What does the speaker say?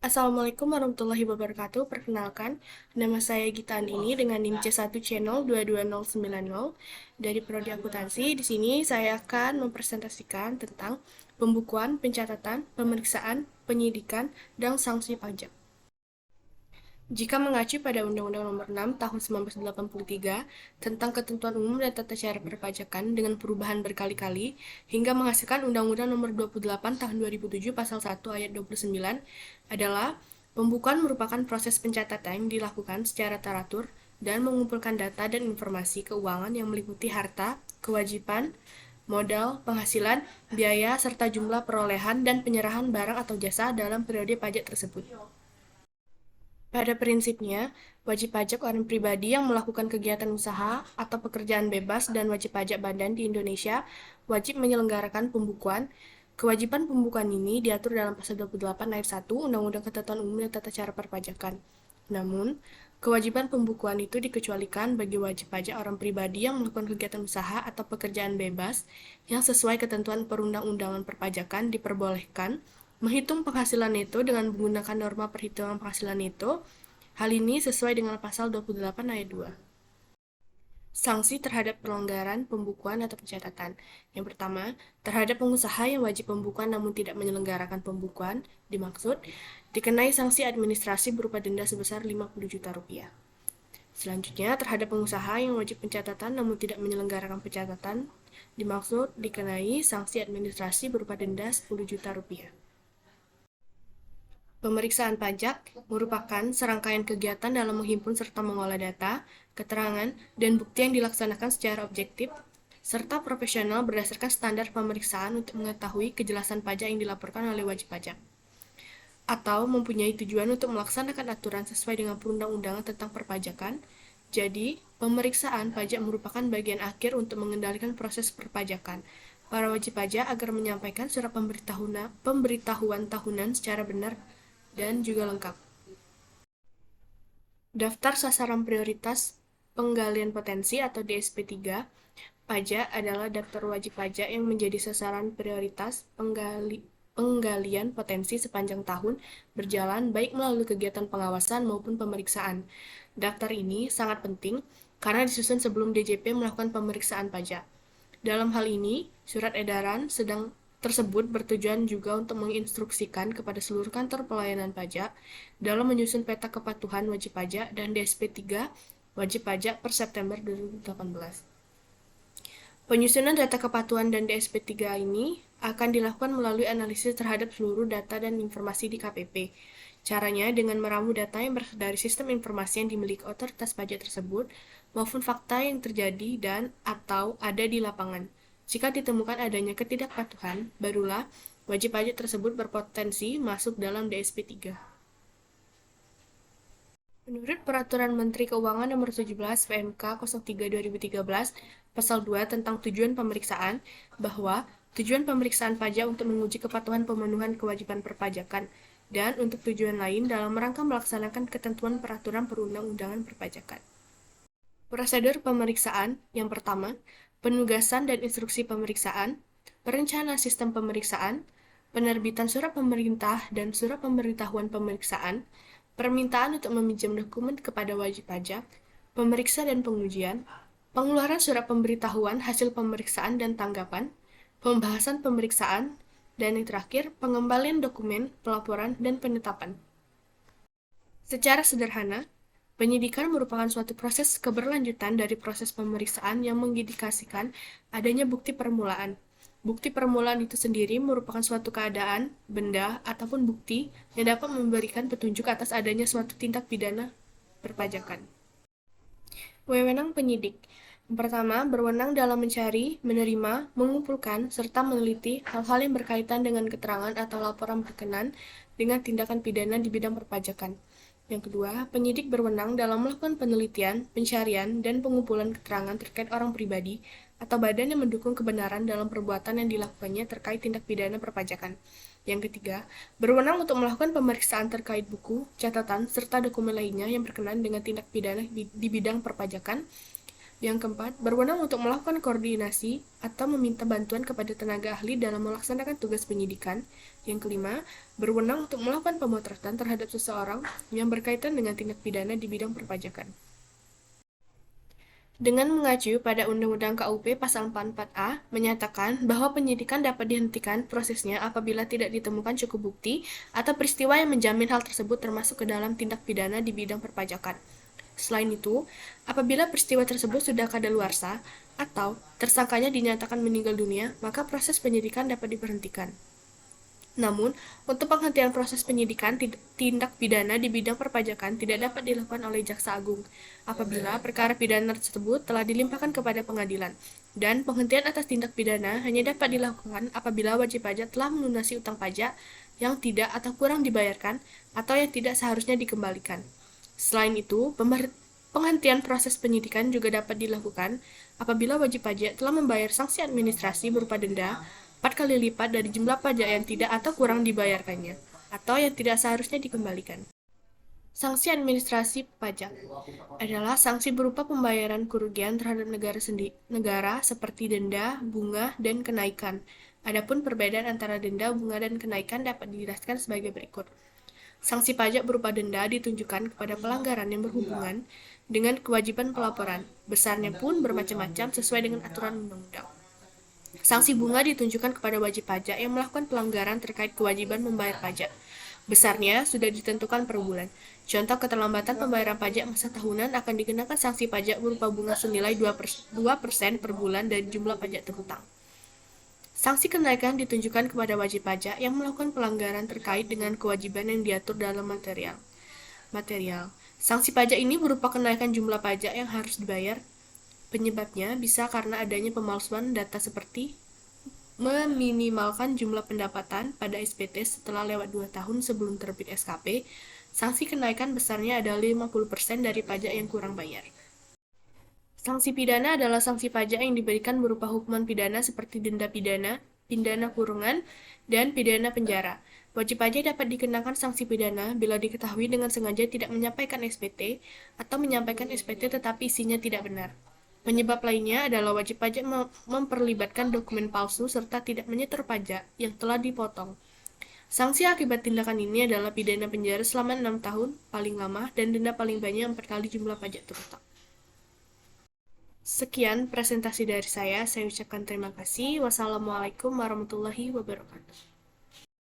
Assalamualaikum warahmatullahi wabarakatuh. Perkenalkan, nama saya Gita Andini dengan NIM C1 Channel 22090 dari Prodi Akuntansi. Di sini saya akan mempresentasikan tentang pembukuan, pencatatan, pemeriksaan, penyidikan, dan sanksi pajak. Jika mengacu pada Undang-Undang Nomor 6 Tahun 1983 tentang Ketentuan Umum dan Tata Cara Perpajakan dengan perubahan berkali-kali hingga menghasilkan Undang-Undang Nomor 28 Tahun 2007 Pasal 1 Ayat 29 adalah pembukuan merupakan proses pencatatan yang dilakukan secara teratur dan mengumpulkan data dan informasi keuangan yang meliputi harta, kewajiban, modal, penghasilan, biaya, serta jumlah perolehan dan penyerahan barang atau jasa dalam periode pajak tersebut. Pada prinsipnya, wajib pajak orang pribadi yang melakukan kegiatan usaha atau pekerjaan bebas dan wajib pajak badan di Indonesia wajib menyelenggarakan pembukuan. Kewajiban pembukuan ini diatur dalam Pasal 28 Ayat 1 Undang-Undang Ketentuan Umum dan Tata Cara Perpajakan. Namun, kewajiban pembukuan itu dikecualikan bagi wajib pajak orang pribadi yang melakukan kegiatan usaha atau pekerjaan bebas yang sesuai ketentuan perundang-undangan perpajakan diperbolehkan menghitung penghasilan neto dengan menggunakan norma perhitungan penghasilan neto. Hal ini sesuai dengan pasal 28 ayat 2. Sanksi terhadap pelanggaran pembukuan atau pencatatan. Yang pertama, terhadap pengusaha yang wajib pembukuan namun tidak menyelenggarakan pembukuan, dimaksud dikenai sanksi administrasi berupa denda sebesar 50 juta rupiah. Selanjutnya, terhadap pengusaha yang wajib pencatatan namun tidak menyelenggarakan pencatatan, dimaksud dikenai sanksi administrasi berupa denda 10 juta rupiah. Pemeriksaan pajak merupakan serangkaian kegiatan dalam menghimpun serta mengolah data, keterangan, dan bukti yang dilaksanakan secara objektif serta profesional berdasarkan standar pemeriksaan untuk mengetahui kejelasan pajak yang dilaporkan oleh wajib pajak, atau mempunyai tujuan untuk melaksanakan aturan sesuai dengan perundang-undangan tentang perpajakan. Jadi, pemeriksaan pajak merupakan bagian akhir untuk mengendalikan proses perpajakan. Para wajib pajak agar menyampaikan surat pemberitahuan tahunan secara benar dan juga lengkap. Daftar sasaran prioritas penggalian potensi atau DSP3 pajak adalah daftar wajib pajak yang menjadi sasaran prioritas penggalian potensi sepanjang tahun berjalan baik melalui kegiatan pengawasan maupun pemeriksaan. Daftar ini sangat penting karena disusun sebelum DJP melakukan pemeriksaan pajak. Dalam hal ini, surat edaran tersebut bertujuan juga untuk menginstruksikan kepada seluruh kantor pelayanan pajak dalam menyusun peta kepatuhan wajib pajak dan DSP3 wajib pajak per September 2018. Penyusunan data kepatuhan dan DSP3 ini akan dilakukan melalui analisis terhadap seluruh data dan informasi di KPP. Caranya dengan meramu data yang berasal dari sistem informasi yang dimiliki otoritas pajak tersebut maupun fakta yang terjadi dan atau ada di lapangan. Jika ditemukan adanya ketidakpatuhan, barulah wajib pajak tersebut berpotensi masuk dalam DSP3. Menurut Peraturan Menteri Keuangan Nomor 17 PMK 03/2013 Pasal 2 tentang tujuan pemeriksaan, bahwa tujuan pemeriksaan pajak untuk menguji kepatuhan pemenuhan kewajiban perpajakan dan untuk tujuan lain dalam rangka melaksanakan ketentuan peraturan perundang-undangan perpajakan. Prosedur pemeriksaan yang pertama, penugasan dan instruksi pemeriksaan, perencanaan sistem pemeriksaan, penerbitan surat pemerintah dan surat pemberitahuan pemeriksaan, permintaan untuk meminjam dokumen kepada wajib pajak, pemeriksa dan pengujian, pengeluaran surat pemberitahuan hasil pemeriksaan dan tanggapan, pembahasan pemeriksaan, dan yang terakhir, pengembalian dokumen, pelaporan, dan penetapan. Secara sederhana, penyidikan merupakan suatu proses keberlanjutan dari proses pemeriksaan yang mengindikasikan adanya bukti permulaan. Bukti permulaan itu sendiri merupakan suatu keadaan, benda, ataupun bukti yang dapat memberikan petunjuk atas adanya suatu tindak pidana perpajakan. Wewenang penyidik. Yang pertama, berwenang dalam mencari, menerima, mengumpulkan, serta meneliti hal-hal yang berkaitan dengan keterangan atau laporan berkenan dengan tindakan pidana di bidang perpajakan. Yang kedua, penyidik berwenang dalam melakukan penelitian, pencarian, dan pengumpulan keterangan terkait orang pribadi atau badan yang mendukung kebenaran dalam perbuatan yang dilakukannya terkait tindak pidana perpajakan. Yang ketiga, berwenang untuk melakukan pemeriksaan terkait buku, catatan, serta dokumen lainnya yang berkenaan dengan tindak pidana di bidang perpajakan. Yang keempat, berwenang untuk melakukan koordinasi atau meminta bantuan kepada tenaga ahli dalam melaksanakan tugas penyidikan. Yang kelima, berwenang untuk melakukan pemotretan terhadap seseorang yang berkaitan dengan tindak pidana di bidang perpajakan. Dengan mengacu pada Undang-Undang KUP Pasal 44A menyatakan bahwa penyidikan dapat dihentikan prosesnya apabila tidak ditemukan cukup bukti atau peristiwa yang menjamin hal tersebut termasuk ke dalam tindak pidana di bidang perpajakan. Selain itu, apabila peristiwa tersebut sudah kadaluarsa atau tersangkanya dinyatakan meninggal dunia, maka proses penyidikan dapat diberhentikan. Namun, untuk penghentian proses penyidikan tindak pidana di bidang perpajakan tidak dapat dilakukan oleh Jaksa Agung apabila perkara pidana tersebut telah dilimpahkan kepada pengadilan, dan penghentian atas tindak pidana hanya dapat dilakukan apabila wajib pajak telah melunasi utang pajak yang tidak atau kurang dibayarkan atau yang tidak seharusnya dikembalikan. Selain itu, penghentian proses penyidikan juga dapat dilakukan apabila wajib pajak telah membayar sanksi administrasi berupa denda 4 kali lipat dari jumlah pajak yang tidak atau kurang dibayarkannya, atau yang tidak seharusnya dikembalikan. Sanksi administrasi pajak adalah sanksi berupa pembayaran kerugian terhadap negara seperti denda, bunga, dan kenaikan. Adapun perbedaan antara denda, bunga, dan kenaikan dapat dijelaskan sebagai berikut. Sanksi pajak berupa denda ditunjukkan kepada pelanggaran yang berhubungan dengan kewajiban pelaporan. Besarnya pun bermacam-macam sesuai dengan aturan undang-undang. Sanksi bunga ditunjukkan kepada wajib pajak yang melakukan pelanggaran terkait kewajiban membayar pajak. Besarnya sudah ditentukan per bulan. Contoh keterlambatan pembayaran pajak masa tahunan akan dikenakan sanksi pajak berupa bunga senilai 2% per bulan dari jumlah pajak terhutang. Sanksi kenaikan ditunjukkan kepada wajib pajak yang melakukan pelanggaran terkait dengan kewajiban yang diatur dalam material. Sanksi pajak ini berupa kenaikan jumlah pajak yang harus dibayar. Penyebabnya bisa karena adanya pemalsuan data seperti meminimalkan jumlah pendapatan pada SPT setelah lewat 2 tahun sebelum terbit SKP. Sanksi kenaikan besarnya adalah 50% dari pajak yang kurang bayar. Sanksi pidana adalah sanksi pajak yang diberikan berupa hukuman pidana seperti denda pidana, pidana kurungan, dan pidana penjara. Wajib pajak dapat dikenakan sanksi pidana bila diketahui dengan sengaja tidak menyampaikan SPT atau menyampaikan SPT tetapi isinya tidak benar. Penyebab lainnya adalah wajib pajak memperlibatkan dokumen palsu serta tidak menyetor pajak yang telah dipotong. Sanksi akibat tindakan ini adalah pidana penjara selama 6 tahun paling lama dan denda paling banyak 4 kali jumlah pajak terhutang. Sekian presentasi dari saya ucapkan terima kasih. Wassalamualaikum warahmatullahi wabarakatuh.